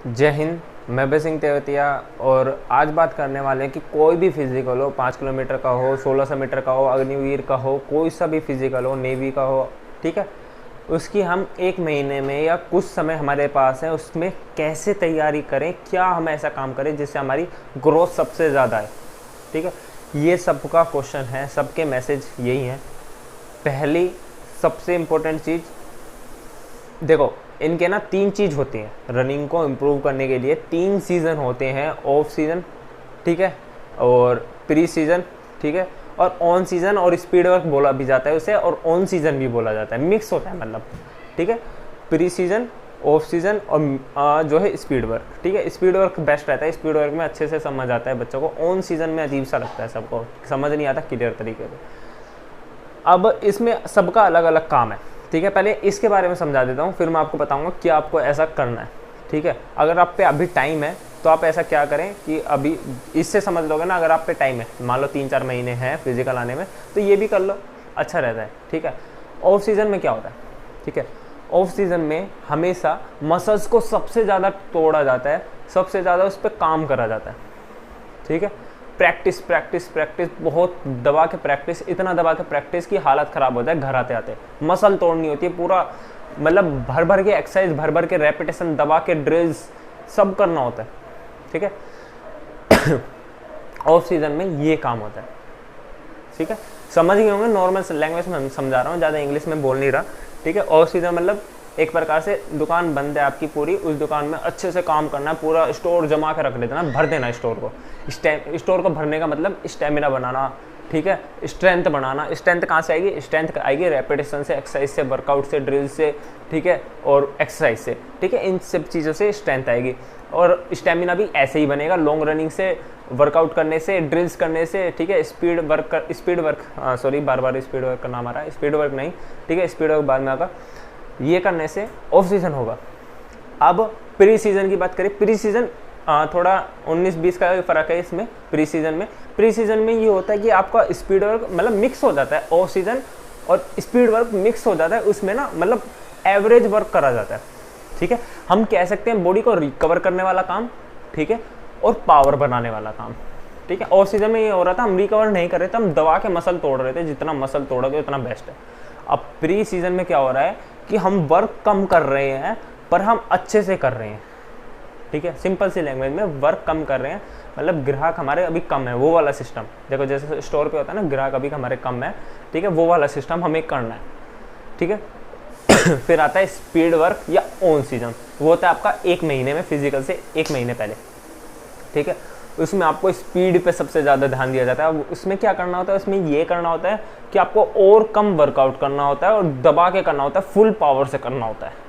जय हिंद। मैं भी सिंह तेवतिया और आज बात करने वाले हैं कि कोई भी फिजिकल हो, 5 किलोमीटर का हो, 1600 मीटर का हो, अग्निवीर का हो, कोई सा भी फिजिकल हो, नेवी का हो, ठीक है, उसकी हम एक महीने में या कुछ समय हमारे पास है उसमें कैसे तैयारी करें, क्या हम ऐसा काम करें जिससे हमारी ग्रोथ सबसे ज़्यादा है। ठीक है, ये सबका क्वेश्चन है, सबके मैसेज यही हैं। पहली सबसे इम्पोर्टेंट चीज़ देखो, इनके ना 3 चीज़ होती हैं रनिंग को इम्प्रूव करने के लिए। 3 सीज़न होते हैं, ऑफ सीज़न, ठीक है, और प्री सीज़न, ठीक है, और ऑन सीज़न, और स्पीड वर्क बोला भी जाता है उसे, और ऑन सीज़न भी बोला जाता है, मिक्स होता है मतलब। ठीक है, प्री सीज़न, ऑफ सीज़न और जो है स्पीड वर्क। ठीक है, स्पीड वर्क बेस्ट रहता है, स्पीड वर्क में अच्छे से समझ आता है बच्चों को। ऑन सीज़न में अजीब सा लगता है, सबको समझ नहीं आता क्लियर तरीके से। अब इसमें सबका अलग अलग काम है, ठीक है। पहले इसके बारे में समझा देता हूँ, फिर मैं आपको बताऊँगा कि आपको ऐसा करना है। ठीक है, अगर आप पे अभी टाइम है तो आप ऐसा क्या करें कि अभी इससे समझ लोगे ना। अगर आप पे टाइम है, मान लो 3-4 महीने हैं फिजिकल आने में, तो ये भी कर लो, अच्छा रहता है। ठीक है, ऑफ सीज़न में क्या होता है, ठीक है, ऑफ सीज़न में हमेशा मसल्स को सबसे ज़्यादा तोड़ा जाता है, सबसे ज़्यादा उस पर काम करा जाता है। ठीक है, प्रैक्टिस प्रैक्टिस प्रैक्टिस, बहुत दबा के प्रैक्टिस, इतना दबा के प्रैक्टिस की हालत ख़राब हो जाए घर आते आते। मसल तोड़नी होती है पूरा, मतलब भर भर के एक्सरसाइज, भर भर के रेपिटेशन, दबा के ड्रिल्स सब करना होता है। ठीक है, ऑफ सीजन में ये काम होता है। ठीक है, समझ गए होंगे, नॉर्मल लैंग्वेज में समझा रहा हूँ, ज़्यादा इंग्लिश में बोल नहीं रहा। ठीक है, ऑफ सीजन मतलब एक प्रकार से दुकान बंद है आपकी पूरी, उस दुकान में अच्छे से काम करना है, पूरा स्टोर जमा के रख देना, भर देना स्टोर को। स्टोर को भरने का मतलब स्टेमिना बनाना, ठीक है, स्ट्रेंथ बनाना। स्ट्रेंथ कहाँ से आएगी? स्ट्रेंथ आएगी रेपिटेशन से, एक्सरसाइज से, वर्कआउट से, ड्रिल से, ठीक है, और एक्सरसाइज से। ठीक है, इन सब चीज़ों से स्ट्रेंथ आएगी। और स्टेमिना भी ऐसे ही बनेगा, लॉन्ग रनिंग से, वर्कआउट करने से, ड्रिल्स करने से। ठीक है, स्पीड वर्क सॉरी, बार बार स्पीड वर्क का नाम आ रहा है, स्पीड वर्क नहीं, ठीक है, स्पीड वर्क बाद में आगा। ये करने से ऑफ सीजन होगा। अब प्री सीजन की बात करें, प्री सीजन थोड़ा 19-20 का फ़र्क है इसमें। प्री सीजन में ये होता है कि आपका स्पीड वर्क मतलब मिक्स हो जाता है, ऑफ सीजन और स्पीड वर्क मिक्स हो जाता है उसमें ना, मतलब एवरेज वर्क करा जाता है। ठीक है, हम कह सकते हैं बॉडी को रिकवर करने वाला काम, ठीक है, और पावर बनाने वाला काम। ठीक है, ऑफ सीजन में ये हो रहा था, हम रिकवर नहीं कर रहे थे, हम दबा के मसल तोड़ रहे थे, जितना मसल तोड़ोगे उतना बेस्ट है। अब प्री सीजन में क्या हो रहा है कि हम वर्क कम कर रहे हैं पर हम अच्छे से कर रहे हैं। ठीक है, सिंपल सी लैंग्वेज में वर्क कम कर रहे हैं, मतलब ग्राहक हमारे अभी कम है, वो वाला सिस्टम। देखो जैसे स्टोर पे होता है ना, ग्राहक अभी हमारे कम है, ठीक है, वो वाला सिस्टम हमें करना है। ठीक है, फिर आता है स्पीड वर्क या ऑन सीजन, वो होता है आपका 1 महीने में, फिजिकल से 1 महीने पहले। ठीक है, उसमें आपको स्पीड पे सबसे ज़्यादा ध्यान दिया जाता है। उसमें क्या करना होता है? उसमें ये करना होता है कि आपको और कम वर्कआउट करना होता है और दबा के करना होता है, फुल पावर से करना होता है।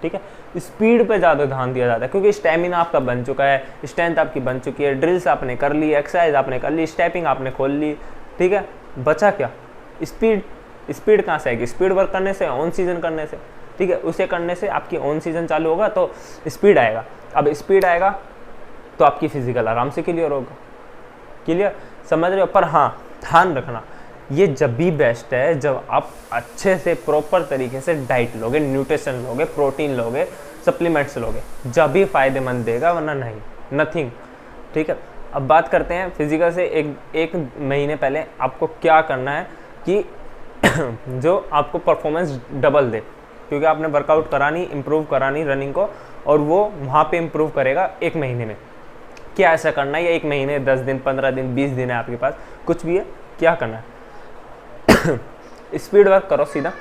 ठीक है, स्पीड पे ज़्यादा ध्यान दिया जाता है क्योंकि स्टेमिना आपका बन चुका है, स्ट्रेंथ आपकी बन चुकी है, ड्रिल्स आपने कर ली, एक्सरसाइज आपने कर ली, स्टेपिंग आपने खोल ली। ठीक है, बचा क्या? स्पीड कहाँ से आएगी? स्पीड वर्क करने से, ऑन सीजन करने से। ठीक है, उसे करने से आपकी ऑन सीजन चालू होगा तो स्पीड आएगा। अब स्पीड आएगा तो आपकी फिजिकल आराम से क्लियर होगा। क्लियर, समझ रहे हो? पर हाँ, ध्यान रखना, ये जब भी बेस्ट है जब आप अच्छे से प्रॉपर तरीके से डाइट लोगे, न्यूट्रिशन लोगे, प्रोटीन लोगे, सप्लीमेंट्स लोगे, जब भी फायदेमंद देगा, वरना नहीं, नथिंग। ठीक है, अब बात करते हैं फिजिकल से। एक महीने पहले आपको क्या करना है कि जो आपको परफॉर्मेंस डबल दे, क्योंकि आपने वर्कआउट करानी, इम्प्रूव करानी रनिंग को, और वो वहाँ पे इम्प्रूव करेगा 1 महीने में। क्या ऐसा करना है? या 1 महीने, 10 दिन, 15 दिन, 20 दिन है आपके पास, कुछ भी है, क्या करना है? स्पीड वर्क करो सीधा।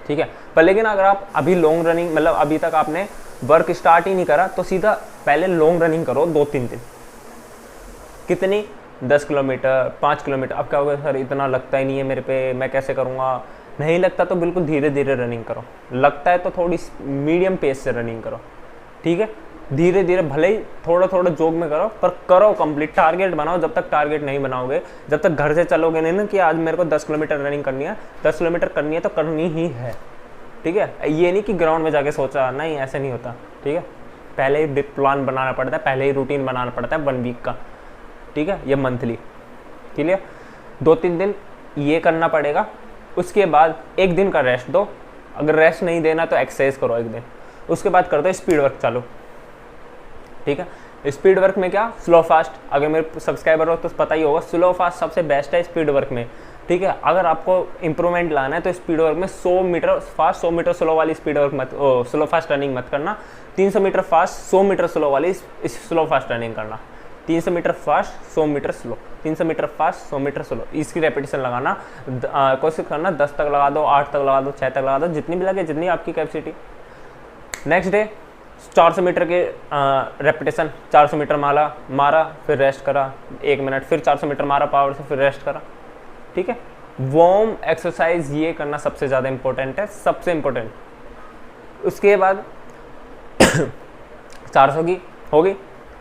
ठीक है, पर लेकिन अगर आप अभी लॉन्ग रनिंग, मतलब अभी तक आपने वर्क स्टार्ट ही नहीं करा, तो सीधा पहले लॉन्ग रनिंग करो 2-3 दिन। कितनी? 10 किलोमीटर, 5 किलोमीटर। अब क्या होगा, सर इतना लगता ही नहीं है मेरे पे, मैं कैसे करूँगा? नहीं लगता तो बिल्कुल धीरे धीरे रनिंग करो, लगता है तो थोड़ी मीडियम पेस से रनिंग करो। ठीक है, धीरे धीरे, भले ही थोड़ा थोड़ा जोग में करो, पर करो कंप्लीट। टारगेट बनाओ। जब तक टारगेट नहीं बनाओगे, जब तक घर से चलोगे नहीं ना कि आज मेरे को 10 किलोमीटर रनिंग करनी है, 10 किलोमीटर करनी है तो करनी ही है। ठीक है, ये नहीं कि ग्राउंड में जाके सोचा, नहीं, ऐसे नहीं होता। ठीक है, पहले ही प्लान बनाना पड़ता है, पहले ही रूटीन बनाना पड़ता है 1 वीक का। ठीक है, ये मंथली। क्लियर, 2-3 दिन ये करना पड़ेगा। उसके बाद 1 दिन का रेस्ट दो, अगर रेस्ट नहीं देना तो एक्सरसाइज करो 1 दिन। उसके बाद कर दो स्पीड वर्क चालू। ठीक है। स्पीड वर्क में क्या, स्लो फास्ट, अगर मेरे सब्सक्राइबर हो तो पता ही होगा, स्लो फास्ट सबसे बेस्ट है स्पीड वर्क में, ठीक है। अगर आपको इंप्रूवमेंट लाना है तो स्पीड वर्क में 100 मीटर फास्ट 100 मीटर स्लो वाली स्पीड वर्क मत, स्लो फास्ट रनिंग मत करना, 300 मीटर फास्ट 100 मीटर स्लो वाली स्लो फास्ट रनिंग करना, 300 metre fast 100 metre slow, 300 metre fast 100 metre slow, इसकी रेपिटेशन लगाना, कोशिश करना 10 तक लगा दो, 8 तक लगा दो, 6 तक लगा दो, जितनी भी लगे, जितनी आपकी कैपेसिटी। नेक्स्ट डे 400 मीटर के रेपिटेशन, 400 मीटर मारा फिर रेस्ट करा 1 मिनट, फिर 400 मीटर मारा पावर से, फिर रेस्ट करा, ठीक है। वार्म एक्सरसाइज ये करना सबसे ज़्यादा इंपॉर्टेंट है, सबसे इंपॉर्टेंट। उसके बाद 400 की हो गई,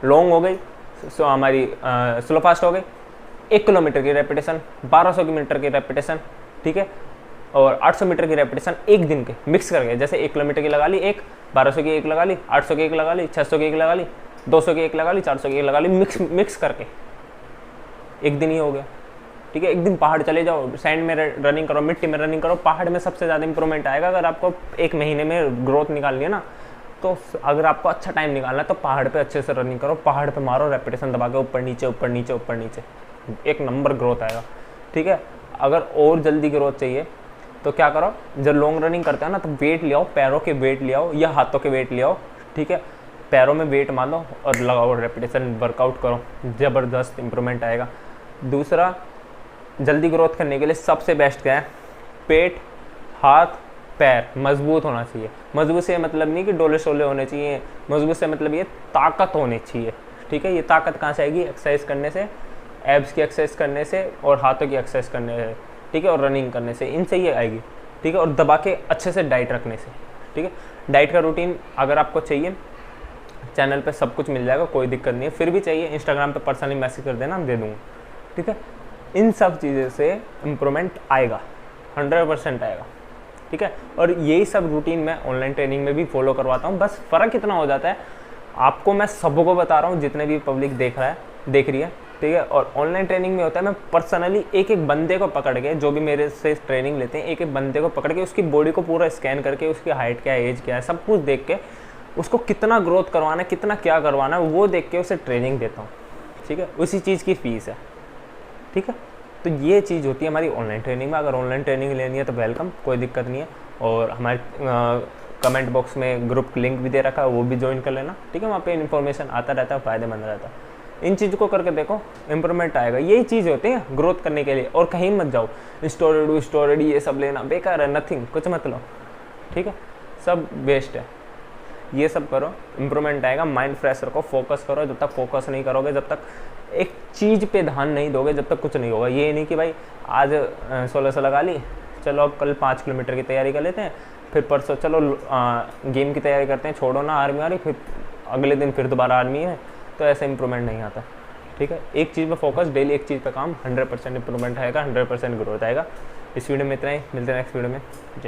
लॉन्ग हो गई, हमारी स्लो फास्ट हो गई, 1 किलोमीटर की रेपिटेशन, 1200 मीटर की रेपिटेशन, ठीक है, और 800 मीटर की रेपिटेशन एक दिन के मिक्स करके, जैसे 1 किलोमीटर की लगा ली एक, 1200 की एक लगा ली, 800 की एक लगा ली, 600 की एक लगा ली, 200 की एक लगा ली, 400 की एक लगा ली, मिक्स करके एक दिन ही हो गया, ठीक है। एक दिन पहाड़ चले जाओ, सैंड में रनिंग करो, मिट्टी में रनिंग करो, पहाड़ में सबसे ज़्यादा इंप्रूवमेंट आएगा। अगर आपको 1 महीने में ग्रोथ निकालनी है ना, तो अगर आपको अच्छा टाइम निकालना है तो पहाड़ पे अच्छे से रनिंग करो, पहाड़ पे मारो, रेपिटेशन दबा के ऊपर नीचे ऊपर नीचे ऊपर नीचे, एक नंबर ग्रोथ आएगा, ठीक है। अगर और जल्दी ग्रोथ चाहिए तो क्या करो, जब लॉन्ग रनिंग करते हैं ना तो वेट ले आओ, पैरों के वेट ले आओ या हाथों के वेट ले आओ, ठीक है। पैरों में वेट मारो और लगाओ, रेपिटेशन वर्कआउट करो, ज़बरदस्त इंप्रूवमेंट आएगा। दूसरा, जल्दी ग्रोथ करने के लिए सबसे बेस्ट क्या है, पेट, हाथ, पैर मजबूत होना चाहिए। मजबूत से मतलब नहीं कि डोले शोले होने चाहिए, मजबूत से मतलब ये ताकत होनी चाहिए, ठीक है। ये ताकत कहाँ से आएगी, एक्सरसाइज करने से, एब्स की एक्सरसाइज करने से और हाथों की एक्सरसाइज करने से, ठीक है, और रनिंग करने से, इनसे ये आएगी, ठीक है। और दबा के अच्छे से डाइट रखने से, ठीक है। डाइट का रूटीन अगर आपको चाहिए चैनल पे सब कुछ मिल जाएगा, कोई दिक्कत नहीं है। फिर भी चाहिए इंस्टाग्राम पे पर्सनली मैसेज कर देना, दे दूँगा, ठीक है। इन सब चीज़ों से इम्प्रूवमेंट आएगा, 100% आएगा, ठीक है। और यही सब रूटीन मैं ऑनलाइन ट्रेनिंग में भी फॉलो करवाता हूँ। बस फ़र्क इतना हो जाता है, आपको मैं सबको बता रहा हूँ, जितने भी पब्लिक देख रही है, ठीक है। और ऑनलाइन ट्रेनिंग में होता है, मैं पर्सनली एक एक बंदे को पकड़ के, जो भी मेरे से ट्रेनिंग लेते हैं, एक एक बंदे को पकड़ के उसकी बॉडी को पूरा स्कैन करके, उसकी हाइट क्या है, एज क्या है, सब कुछ देख के, उसको कितना ग्रोथ करवाना है, कितना क्या करवाना है, वो देख के उसे ट्रेनिंग देता हूँ, ठीक है। उसी चीज़ की फ़ीस है, ठीक है। तो ये चीज़ होती है हमारी ऑनलाइन ट्रेनिंग में। अगर ऑनलाइन ट्रेनिंग लेनी है तो वेलकम, कोई दिक्कत नहीं है। और हमारे कमेंट बॉक्स में ग्रुप लिंक भी दे रखा है, वो भी ज्वाइन कर लेना, ठीक है। वहाँ पे इन्फॉर्मेशन आता रहता है, फ़ायदेमंद रहता है। इन चीज़ को करके देखो, इम्प्रूवमेंट आएगा। यही चीज़ होती है ग्रोथ करने के लिए। और कहीं मत जाओ स्टोरेड ये सब लेना बेकार है, नथिंग, कुछ मत लो, ठीक है, सब वेस्ट है। ये सब करो, इम्प्रूवमेंट आएगा। माइंड फ्रेश रखो, फोकस करो। जब तक फोकस नहीं करोगे, जब तक एक चीज़ पे ध्यान नहीं दोगे, जब तक कुछ नहीं होगा। ये नहीं कि भाई आज 1600 लगा ली, चलो अब कल 5 किलोमीटर की तैयारी कर लेते हैं, फिर परसों चलो गेम की तैयारी करते हैं, छोड़ो ना आर्मी वाली, फिर अगले दिन फिर दोबारा आर्मी है। तो ऐसे इंप्रूवमेंट नहीं आता, ठीक है। एक चीज़ पे फोकस, डेली एक चीज़ पे काम, 100% इंप्रूवमेंट आएगा, 100% ग्रोथ आएगा। इस वीडियो में इतना ही, मिलते हैं नेक्स्ट वीडियो में। जय।